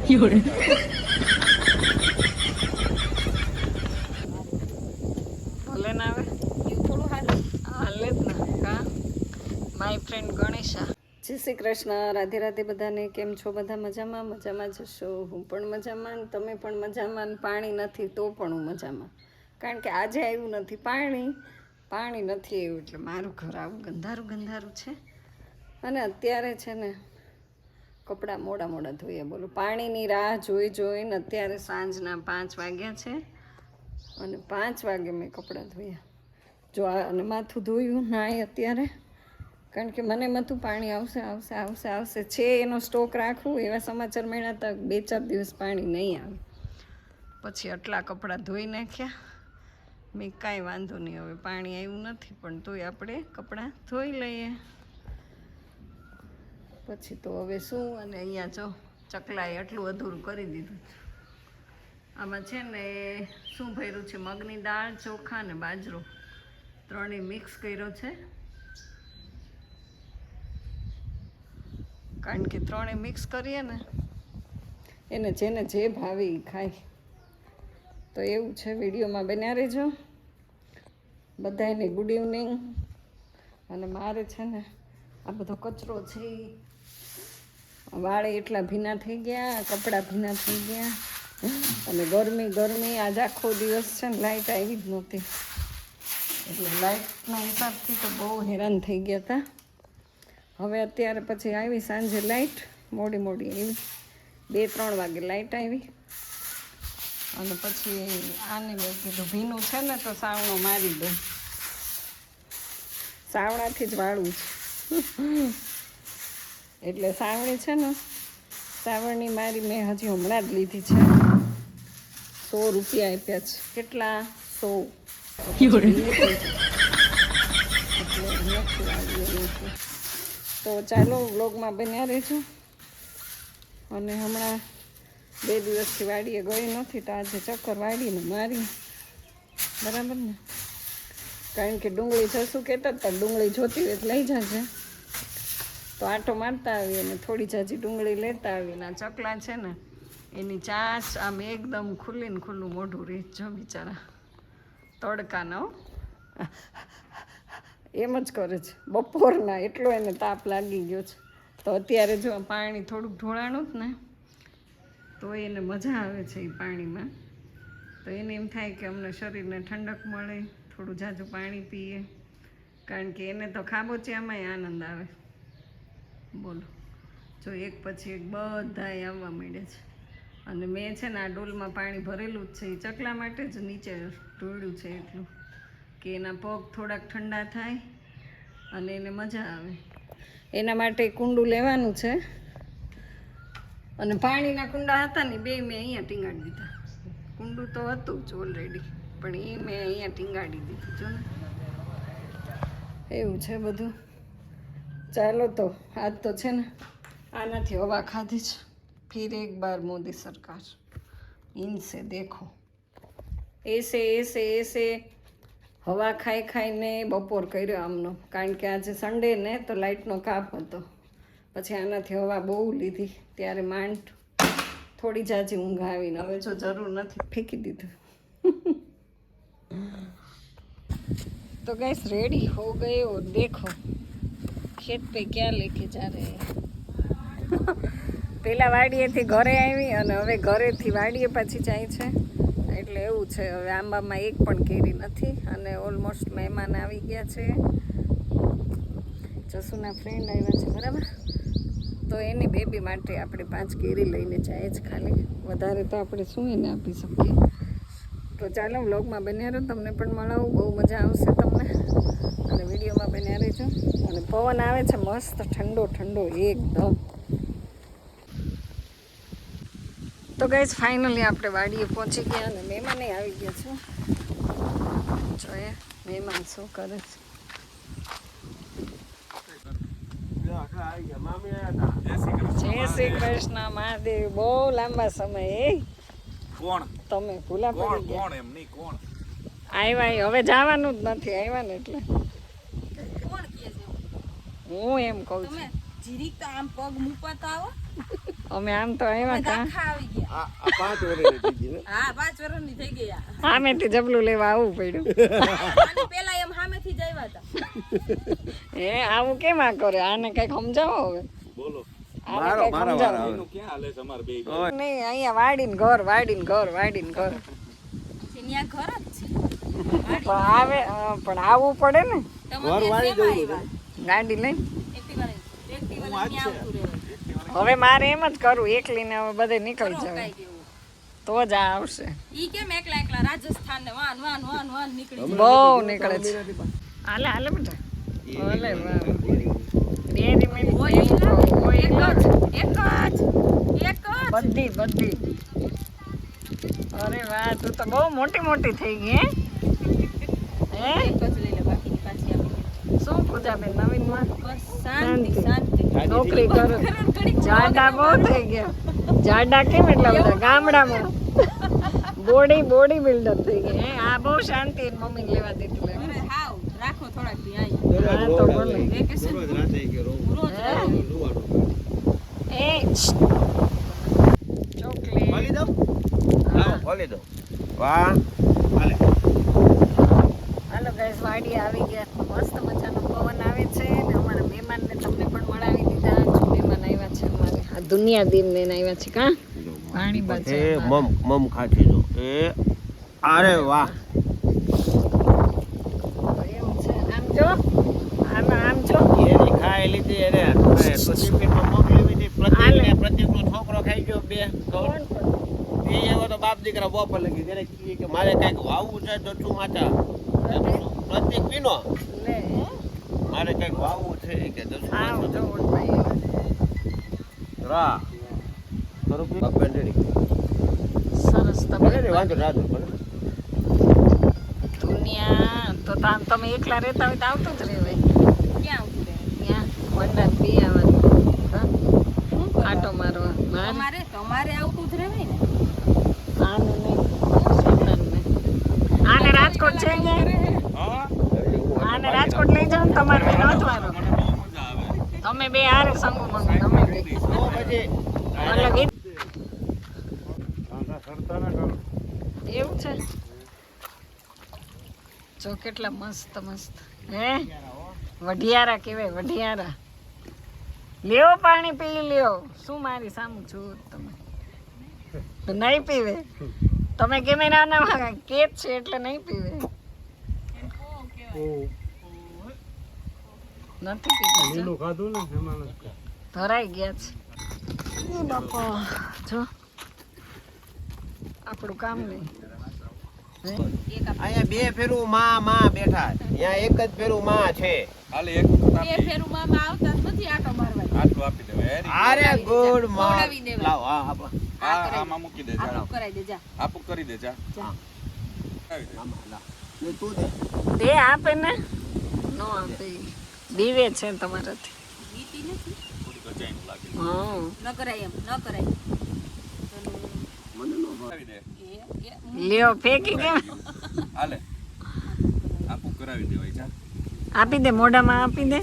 ભલે ના આવે થોડું હાલે જ ને હા માય ફ્રેન્ડ ગણેશા જય શ્રી કૃષ્ણ રાધે રાધે બધાને કેમ છો બધા મજામાં જશો હું પણ મજામાં તમે પણ મજામાં પાણી નથી તો પણ હું મજામાં કારણ કે આજે આવ્યું નથી પાણી નથી આવ્યું એટલે મારું ઘર આવું ગંધારું છે અને અત્યારે છે ને કપડાં મોડા ધોયા બોલો પાણીની રાહ જોઈને અત્યારે સાંજના 5 વાગ્યા છે અને 5 વાગે મેં કપડાં ધોયા જો અને માથું ધોયું નાય અત્યારે કારણ કે મને મતું પાણી આવશે છે એનો સ્ટોક રાખવું એવા સમાચાર મળ્યા હતા 2-4 દિવસ પાણી નહીં આવે પછી આટલા કપડાં ધોઈ નાખ્યા મેં કાંઈ વાંધો નહીં હવે પાણી આવ્યું નથી પણ તોય આપણે કપડાં ધોઈ લઈએ પછી તો હવે શું અને અહીંયા જો ચકલાએ આટલું અધૂરું કરી દીધું આમાં છે ને શું ભર્યું છે મગની દાળ ચોખા અને બાજરો ત્રણેય મિક્સ કર્યો છે કારણ કે ત્રણેય મિક્સ કરીએ ને એને જેને જે ભાવે એ ખાય તો એવું છે વિડીયોમાં બન્યા રહેજો બધાને ગુડ ઇવનિંગ અને મારે છે ને આ બધો કચરો છે વાળે એટલા ભીના થઈ ગયા કપડાં ભીના થઈ ગયા અને ગરમી આજ આખો દિવસ છે ને લાઇટ આવી જ નહોતી એટલે લાઇટના હિસાબથી તો બહુ હેરાન થઈ ગયા હતા હવે અત્યારે પછી આવી સાંજે લાઇટ મોડી આવી 2-3 વાગે લાઇટ આવી અને પછી આને મેં કીધું ભીનું છે ને તો સાવણો મારી દો સાવણાથી જ વાળું છે એટલે સાવણી છે ને સાવણની મારી મેં હજી હમણાં જ લીધી છે 100 રૂપિયા આપ્યા છે કેટલા 100 તો ચાલો વ્લોગમાં બન્યા રહેજો અને હમણાં 2 દિવસથી વાડીએ ગઈ નથી તો આજે ચક્કર વાડીને મારી બરાબર ને કારણ કે ડુંગળી જશું કહેતા હતા ડુંગળી જોતી હોય લઈ જશે તો આટો મારતા આવીએ અને થોડી જાજી ડુંગળી લેતા આવીએ ને આ ચકલા છે ને એની ચાંચ આમ એકદમ ખુલ્લું મોઢું રહે જો બિચારા તડકાનો એમ જ કરે છે બપોરના એટલો એને તાપ લાગી ગયો છે તો અત્યારે જો પાણી થોડુંક ઢોળાણું જ ને તો એને મજા આવે છે એ પાણીમાં તો એને એમ થાય કે અમને શરીરને ઠંડક મળે થોડું ઝાઝું પાણી પીએ કારણ કે એને તો ખાબોચિયામાંય આનંદ આવે બોલો જો એક પછી એક બધાય આવવા માંડ્યા છે અને મેં છે ને આ ડોલમાં પાણી ભરેલું જ છે એ ચકલા માટે જ નીચે ઢોળ્યું છે એટલું કે એના પગ થોડાક ઠંડા થાય અને એને મજા આવે એના માટે કુંડું લેવાનું છે અને પાણીના કુંડા હતા ને 2 મેં અહીંયા ટીંગાડી દીધા કુંડું તો હતું જ ઓલરેડી પણ એ મેં અહીંયા ટીંગાડી દીધું જો ને એવું છે બધું ચાલો તો આજ તો છે ને આનાથી હવા ખાધી છે ફિર એક બાર મોદી સરકાર ઇનસે દેખો એસે હવા ખાઈને બપોર કર્યો આમનો કારણ કે આજે સન્ડે ને તો લાઇટનો કાપ હતો પછી આનાથી હવા બહુ લીધી ત્યારે માંડ થોડી જાજી ઊંઘ આવીને હવે જો જરૂર નથી ફેંકી દીધું તો ગैस रेडी हो गए और देखो खेत पे क्या लेके जा रहे हैं પેલા વાડીએથી ઘરે આવી અને હવે ઘરેથી વાડીએ પાછી જાય છે એટલે એવું છે હવે આંબામાં એક પણ કેરી નથી અને ઓલમોસ્ટ મહેમાન આવી ગયા છે જસુના ફ્રેન્ડ આવ્યા છે બરાબર તો એની બેબી માટે આપણે 5 કેરી લઈને જાય જ ખાલી વધારે તો આપણે શું એને આપી શકીએ તો ચાલો વ્લોગમાં બન્યા રહો તમને પણ મળાવું બહુ મજા આવશે તમને અને વિડીયોમાં બન્યા રહેજો અને પવન આવે છે મસ્ત ઠંડો એકદમ તો ગાઈઝ ફાઇનલી આપણે વાડીએ પહોંચી ગયા અને મહેમાને આવી ગયા છે જોઈએ મહેમાન શું કરે છે જય શ્રી કૃષ્ણ મહાદેવ બહુ લાંબા સમય કોણ તમે ભૂલા પડી ગયા કોણ એમ નહીં કોણ આવ્યા હવે જવાનું જ નથી આવ્યા ને એટલે હું એમ કહું છું જીરીક તો આમ પગ મૂકતા આવો અમે આમ તો આવ્યા કા આખા આવી ગયા આ 5 વર્ષની દીદી ને હા 5 વર્ષની થઈ ગયા સામેથી જબલું લેવા આવવું પડ્યું અને પેલા એમ સામેથી જ આવ્યા હતા એ આવું કેમ આ કરે આને કઈક સમજાવો હવે બોલો આને કંઈક સમજાવો. ક્યાં હાલે તમાર બે નહીં અહીંયા વાડીને ઘર વાડીને ઘર વાડીને ઘર ત્યાં ઘર જ છે પણ આવે પણ આવવું પડે ને ઘર વાળી જવું છે. ગાડી લઈને એક્ટિવા ત્યાં આવતું રહેવાય હવે મારે એમ જ કરું એકલીને હવે બધે નીકળી કાંઈ જાય દેવું તો જ આ આવશે ઈ કેમ એકલા એકલા રાજસ્થાન ને વાન વાન વાન વાન નીકળી જાય બહુ નીકળે છે હાલે હાલે બેટા હાલે વાહ ડેરી મિલ્ક હોય એક જ બધી બધી અરે વાહ તું તો બહુ મોટી મોટી થઈ ગઈ હે એક જ લઈ લે બાકીની પાછી આપી શું પૂજાબેન નવીનમાં બસ શાંતિ શાંતિ નોકરી કરો જાડા બહુ થઈ ગયા જાડા કેમ એટલા બધા ગામડામાં બોડી બિલ્ડર થઈ ગઈ હે આ બહુ શાંતિ મમ્મી લેવા દીધી લે અરે હાવ રાખો થોડાક દી આઈ હા તો બોલે વેકેશન રોજ રાતે કે રો રોજ લુવાડો એ ચોકલેટ ખોલી દો લાવો ખોલી દો વાહ હાલે હાલો ગાઈસ વાડી આવી ગયા મસ્ત મજાનો પવન આવે છે ને અમારા મહેમાનને તમને પણ મળાવી દીધા જો મહેમાન આવ્યા છે અમારે આ દુનિયા દીન લઈને આવ્યા છે કા પાણી બાજે એ મમ ખાતી જો એ અરે વાહ એવું છે આમ જો આમ જો એની ખાઈ લીધી એને તો ટિફિનમાં મોકલી દીધી પ્રતિકનો છોકરો ખાઈ ગયો બે કોણ એ એવો તો બાપ દીકરા બપોર લગી ત્યારે કીધે કે મારે કઈક વાવવું છે તો શું માતા પ્રતિક પીનો લે મારે કઈક વાવવું છે કે દસું આવ જો માતા ઓળખાય રા ખરું પી બાપ બેંડી સરસ ભલે તમે રે વાંધો રાધો ભલે દુનિયા તો તમે એકલા રહેતા હોય તો આવતું જ રહેવાય ક્યાં આવતું રહે ત્યાં વંડા પી આવવાનું હા શું કરવા? આટો મારવા મારે તમારે આવતું જ રહેવાય ને આને નહીં શેતાનને આને રાજકોટ છે ને આને રાજકોટ લઈ જાઓ ને તમારે બે નોતવારો તમે બે હારે સંગો મંગો તમે બે તો પછી અલગ એવું છે જો કેટલા મસ્ત મસ્ત હે વઢિયારા કહેવાય વઢિયારા લ્યો પાણી પી લ્યો શું મારી સામું છો તમે નહીં પીવે તમે કેમેરાના કેપ છે એટલે નહીં પીવે નથી પીતા ધરાઈ ગયા છે એ બાપા જો આપણું કામ નહીં અહીંયા બે ફેરું માં બેઠા અહીંયા એક જ ફેરું માં છે હાલે એક વખત બે ફેરું માં આવતા જ નથી આટો મારવા આટલું આપી દેવાય અરે ગુડ માં ખવડાવી દેવાય. લાવ હા હા આ આમાં મૂકી દે જા આટલું કરાઈ દે જા આપું કરી દે જા જા. આમાં લાવ ને તું દે દે આપે ને નો આપે દીવે છે તમારાથી બીતી નથી થોડીક અજાયણું લાગે હા ન કરાય એમ ન કરાય મને નો કરાવી દે લ્યો ફેંકી કેમ હાલે આપું કરાવી દેવાય જા આપી દે મોઢામાં આપી દે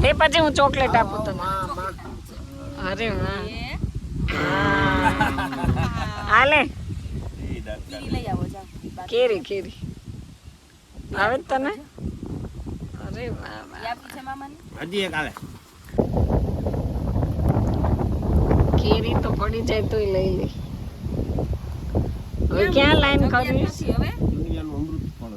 તે પછી હું ચોકલેટ આપું તને અરે વાહ હાલે ઈ દાંત બીજી લઈ આવો જાઓ કેરી આવે જ તને અરે વાહ વાહ આપી છે મામાની હજી એક આવે કેરી તો પડી જાય તોય લઈ લે હવે ક્યાં લાઈન જગ્યા કરીશ નથી હવે દુનિયાનું અમૃત ફળ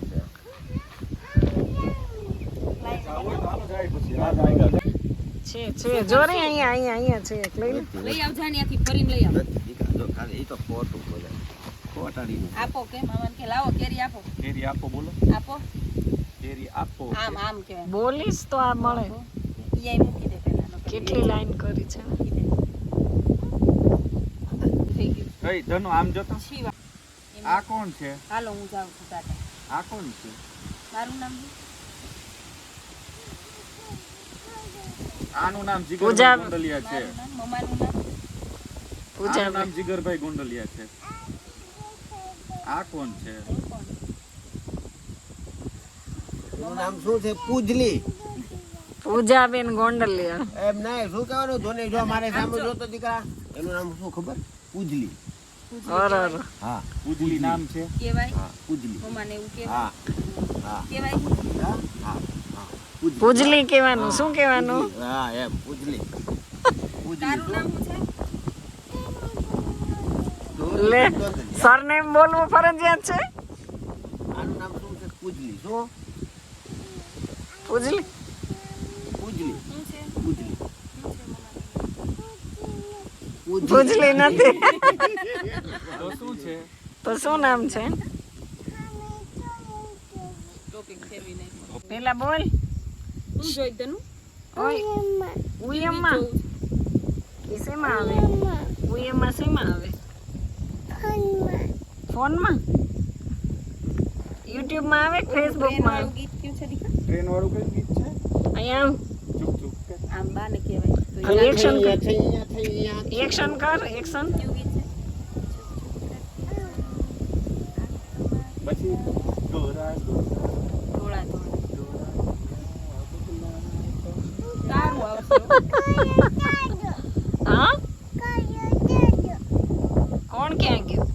છે છે જો રે અહીંયા છે એક લઈ લે લઈ આવ જા ત્યાંથી ફરીને લઈ આવ દીકરા જો ખાલી એ તો ખોટું બોલે ખોટાડીનું આપો કે મામાને કે લાવો કેરી આપો કેરી આપો બોલો આપો કેરી આપો આમ આમ કહેવાય બોલીશ તો આ મળે ઈ આઈ મૂકી દે પહેલા નકર કેટલી લાઈન કરી છે મૂકી દે. થઈ ગયું કઈ ધનો આમ જોતો શિવા એમ. આ કોણ છે હાલો હું જાઉં છું ટાટા આ કોણ છે મારું નામ શું? આનું નામ પૂજા. જીગરભાઈ ગોંડલિયા છે મારું નામ મમ્માનું નામ પૂજા આનું નામ જીગરભાઈ ગોંડલિયા છે આ કોણ છે એનું નામ શું છે પૂજલી પૂજાબેન ગોંડલિયા. એમ નહીં, શું કહેવાનું જોને, જો મારે સામે જોતો દીકરા, એનું નામ શું ખબર? પૂજલી. અરે અરે. હા, પૂજલી નામ છે. કેવાય હા, પૂજલી. મમ્માને એવું હા કેવાય હા કેવાય હા હા હા, પૂજલી. પૂજલી કહેવાનું, શું કહેવાનું? હા, એમ પૂજલી. પૂજલી તારું નામ શું છે? લે, સરનેમ બોલવું ફરજિયાત છે? આનું નામ શું છે? પૂજલી. શું? પૂજલી. પૂજલી. શું છે? પૂજલી. પૂજલી નથી. તો શું છે? તો શું નામ છે? ટોપિક ફેરવી નાખ્યો. પેલા બોલ. શું જોઈ તનું? ઓય, ઉયમ્મા. એ શેમાં આવે? ઉયમ્મા શેમાં આવે? ફોનમાં? યુટ્યુબમાં આવે કે ફેસબુકમાં આવે? વાળું ગીત કયું છે દીકરા? ટ્રેન વાળું કઈ ગીત છે? અહીંયા આવ. ચૂપ ચૂપ કે. આમ બાને કહેવાય તો ખાલી એક્શન કર. અહીંયા. એક્શન કર, એક્શન. કયું ગીત છે? પછી દોરા ધોળા ધોળા. સારું આવશે હો. હા? કોણ ક્યાં ગયું?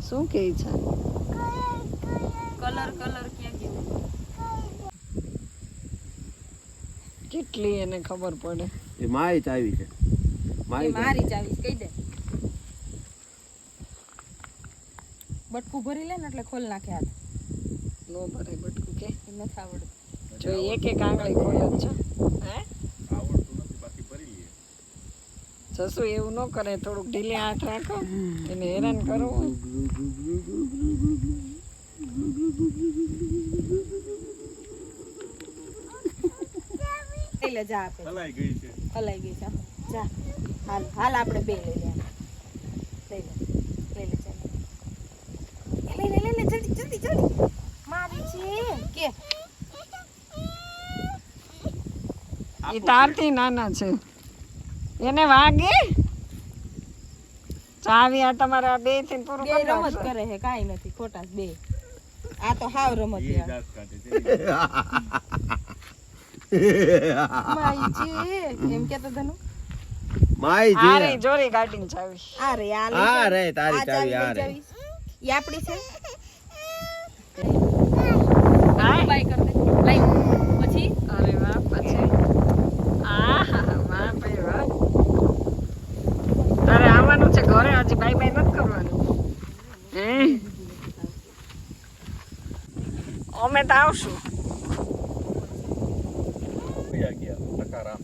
શું કહે છે? કલર કલર ક્યાં ગયું? કેટલી એને ખબર પડે. એ માય ચાવી છે. એ માય મારી ચાવી છે, કહી દે. બટકું ભરી લે ને એટલે ખોલ નાખે હાથ. નો ભરે બટકું કે. એમ નથી આવડતું. જો એક એક આંગળી ખોલ્યો જ છે. હે? આવડતું નથી, બાકી ભરી લઈએ. જસુ એવું ન કરે, થોડુંક ઢીલે હાથ રાખો, એને હેરાન કરવું. લઈ લે જા આપે. હલાઈ ગઈ છે. હલાઈ ગઈ છે. જા હાલ હાલ આપણે બે લઈ લે. લઈ લે ચાલ. લઈ લે જલ્દી જલ્દી જલ્દી. મારી છે કે એ તારથી નાના છે, એને વાગે. ચાવી આ તમારા બે થી પૂરું બે કરી રમત નાખશો. કરે છે, કાઈ નથી ખોટા બે. આ તો હાવ રમત એ યાર. દાંત કાઢે છે. મારી છે એમ કેતો ધનુ. માય આ છે. રે જોરી ગાડીને ચાવી. આ રે આ લઈ આ જા. રે તારી આ ચાવી, આ લઈ રે. જાવીશ. ઈ આપણી છે. હાય. બાય કર દે. લઈ પછી અરે વાહ, પછી આહા, વાહ ભાઈ વાહ. તારે આવવાનું છે ઘરે, હજી બાય બાય નથી કરવાનું. હે? અમે તો આવશું. વયા ગયા ટકારામ.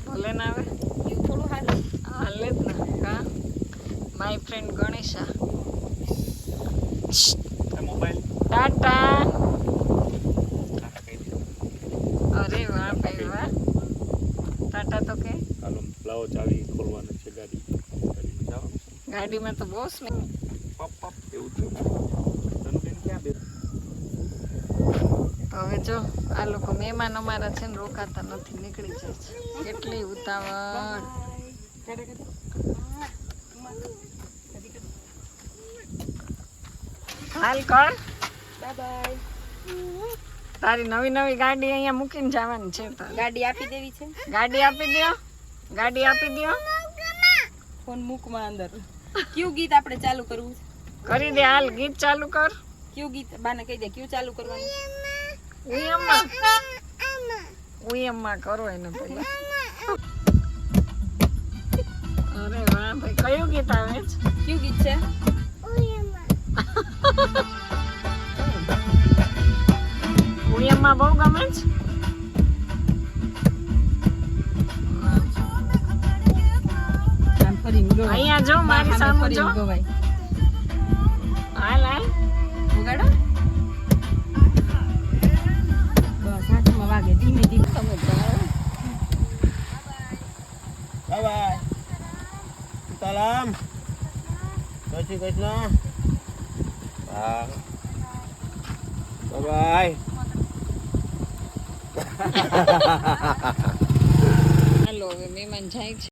ભલે ના આવે. એવું થોડું હાલે. હાલે જ ને. હા, માય ફ્રેન્ડ ગણેશા. આ મોબાઈલ ટાટા. ટાટા કહી દે. અરે વાહ ભાઈ વાહ. ટાટા તો કે હાલો લાવો ચાવી ખોલવાની છે ગાડી. ગાડીમાં જવાનું છે. ગાડીમાં તો બોસ ને. પપ પપ એવું થયું. ધનુબેન ક્યાં બે? તો હવે જો આ લોકો મહેમાન અમારા છે ને રોકાતા નથી, નીકળી જાય છે. કેટલી ઉતાવળ. હાલ કર. Bye bye. તારી નવી નવી ગાડી અહીંયા મૂકીને જવાની છે તારે. ગાડી આપી દેવી છે. ગાડી આપી દ્યો, ગાડી આપી દ્યો. ફોન મૂકમાં અંદર. કયું ગીત આપણે ચાલુ કરવું છે? કરી દે હાલ, ગીત ચાલુ કર. કયું ગીત બાને કહી દે કયું ચાલુ કરવાનું? ઉયમ્મા ઉયમ્મા કરો એને પેલા. અરે વાહ ભાઈ, કયું ગીત આવે છે? કયું ગીત છે? ઉયમ્મા બહુ ગમે છે. આમ ફરીને ગવાય. અહીંયા જો મારી સામે સામે જો. ફરીને ગવાય. હાલ હાલ. વગાડો. બસ હાથમાં વાગે ધીમે ધીમે. તમે જાઓ. Bye bye. સીતારામ. જય શ્રી કૃષ્ણ. હા. Bye bye. હાલો હવે મહેમાન જાય છે.